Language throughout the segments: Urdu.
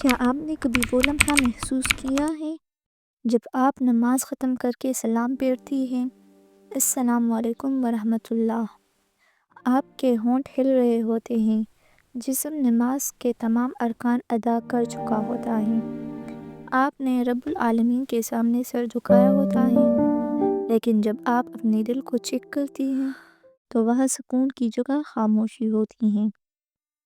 کیا آپ نے کبھی وہ لمحہ محسوس کیا ہے جب آپ نماز ختم کر کے سلام پھیرتی ہیں، السلام علیکم ورحمۃ اللہ، آپ کے ہونٹ ہل رہے ہوتے ہیں، جسم نماز کے تمام ارکان ادا کر چکا ہوتا ہے، آپ نے رب العالمین کے سامنے سر جھکایا ہوتا ہے، لیکن جب آپ اپنے دل کو چیک کرتی ہیں تو وہاں سکون کی جگہ خاموشی ہوتی ہے،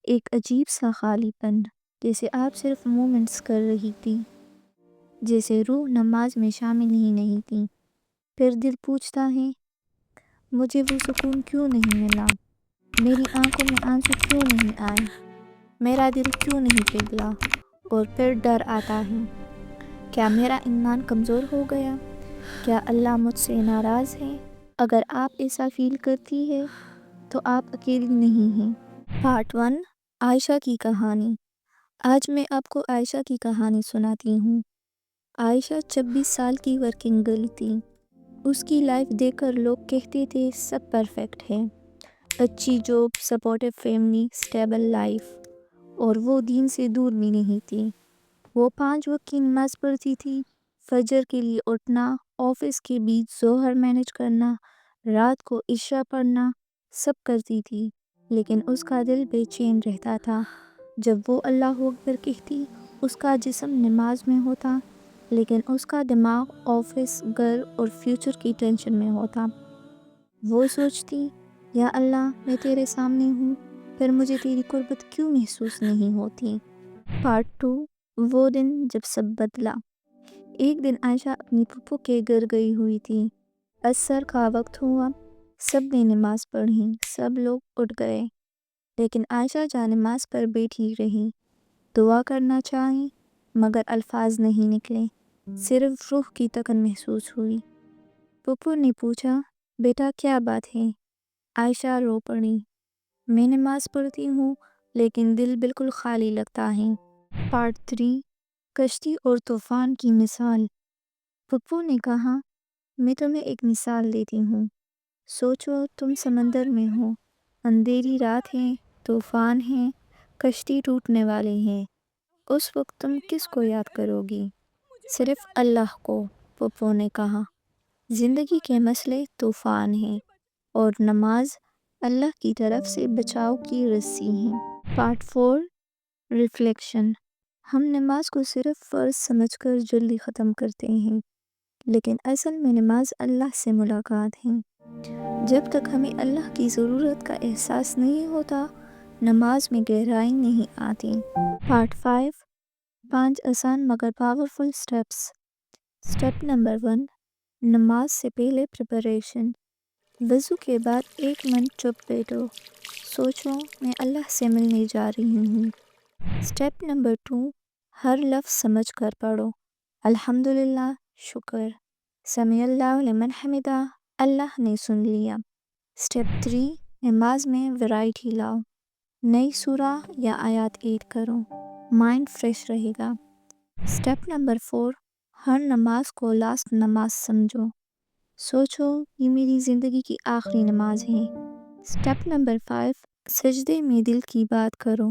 ایک عجیب سا خالی پن، جیسے آپ صرف مومنٹس کر رہی تھی، جیسے روح نماز میں شامل ہی نہیں تھی۔ پھر دل پوچھتا ہے، مجھے وہ سکون کیوں نہیں ملا؟ میری آنکھوں میں آنسو کیوں نہیں آئے؟ میرا دل کیوں نہیں پگھلا؟ اور پھر ڈر آتا ہے، کیا میرا ایمان کمزور ہو گیا؟ کیا اللہ مجھ سے ناراض ہے؟ اگر آپ ایسا فیل کرتی ہے تو آپ اکیلی نہیں ہیں۔ پارٹ 1، عائشہ کی کہانی۔ آج میں آپ کو عائشہ کی کہانی سناتی ہوں۔ عائشہ 26 سال کی ورکنگ گرل تھی۔ اس کی لائف دیکھ کر لوگ کہتے تھے سب پرفیکٹ ہے، اچھی job, supportive family, stable life, اور وہ دین سے دور بھی نہیں تھی۔ وہ 5 وقت کی نماز پڑھتی تھی، فجر کے لیے اٹھنا، آفس کے بیچ ظہر مینج کرنا، رات کو عشاء پڑھنا، سب کرتی تھی، لیکن اس کا دل بے چین رہتا تھا۔ جب وہ اللہ اکبر کہتی، اس کا جسم نماز میں ہوتا، لیکن اس کا دماغ آفس، گھر اور فیوچر کی ٹینشن میں ہوتا۔ وہ سوچتی، یا اللہ، میں تیرے سامنے ہوں، پھر مجھے تیری قربت کیوں محسوس نہیں ہوتی؟ پارٹ 2، وہ دن جب سب بدلا۔ ایک دن عائشہ اپنی پھپھو کے گھر گئی ہوئی تھی۔ عصر کا وقت ہوا، سب نے نماز پڑھی، سب لوگ اٹھ گئے، لیکن عائشہ جا نماز پر بیٹھی رہی، دعا کرنا چاہی، مگر الفاظ نہیں نکلے، صرف روح کی تکن محسوس ہوئی۔ پھپھو نے پوچھا، بیٹا کیا بات ہے؟ عائشہ رو پڑی، میں نماز پڑھتی ہوں لیکن دل بالکل خالی لگتا ہے۔ پارٹ 3، کشتی اور طوفان کی مثال۔ پھپھو نے کہا، میں تمہیں ایک مثال دیتی ہوں۔ سوچو تم سمندر میں ہو، اندھیری رات ہے، طوفان ہے، کشتی ٹوٹنے والی ہے، اس وقت تم کس کو یاد کرو گی؟ صرف اللہ کو، پھپھو نے کہا۔ زندگی کے مسئلے طوفان ہیں، اور نماز اللہ کی طرف سے بچاؤ کی رسی ہیں۔ Part 4، reflection. ہم نماز کو صرف فرض سمجھ کر جلدی ختم کرتے ہیں، لیکن اصل میں نماز اللہ سے ملاقات ہے۔ جب تک ہمیں اللہ کی ضرورت کا احساس نہیں ہوتا، نماز میں گہرائی نہیں آتی۔ پارٹ 5، 5 آسان مگر پاورفل سٹیپس۔ سٹیپ نمبر 1، نماز سے پہلے پریپریشن۔ وضو کے بعد 1 منٹ چپ بیٹھو، سوچو میں اللہ سے ملنے جا رہی ہوں۔ سٹیپ نمبر 2، ہر لفظ سمجھ کر پڑھو، الحمدللہ، شکر، سمیع اللہ لمن حمدہ، اللہ نے سن لیا۔ سٹیپ 3، نماز میں ویرائٹی لاؤ، نئی سورہ یا آیات ایڈ کرو، مائنڈ فریش رہے گا۔ سٹیپ نمبر 4، ہر نماز کو لاسٹ نماز سمجھو، سوچو یہ میری زندگی کی آخری نماز ہے۔ سٹیپ نمبر 5، سجدے میں دل کی بات کرو،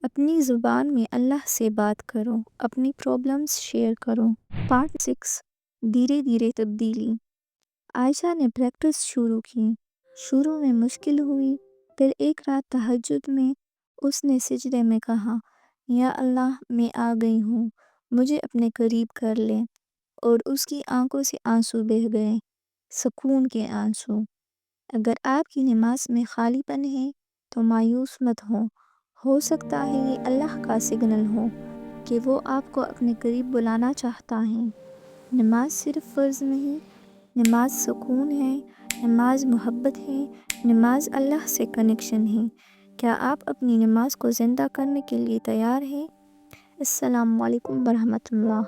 اپنی زبان میں اللہ سے بات کرو، اپنی پرابلمز شیئر کرو۔ پارٹ 6، دھیرے دھیرے تبدیلی۔ عائشہ نے پریکٹس شروع کی، شروع میں مشکل ہوئی، پھر ایک رات تہجد میں اس نے سجدے میں کہا، یا اللہ، میں آ گئی ہوں، مجھے اپنے قریب کر لے، اور اس کی آنکھوں سے آنسو بہہ گئے، سکون کے آنسو۔ اگر آپ کی نماز میں خالی پن ہے تو مایوس مت ہو سکتا ہے یہ اللہ کا سگنل ہو کہ وہ آپ کو اپنے قریب بلانا چاہتا ہے۔ نماز صرف فرض نہیں، نماز سکون ہے، نماز محبت ہے، نماز اللہ سے کنیکشن ہے۔ کیا آپ اپنی نماز کو زندہ کرنے کے لیے تیار ہیں؟ السلام علیکم ورحمۃ اللہ۔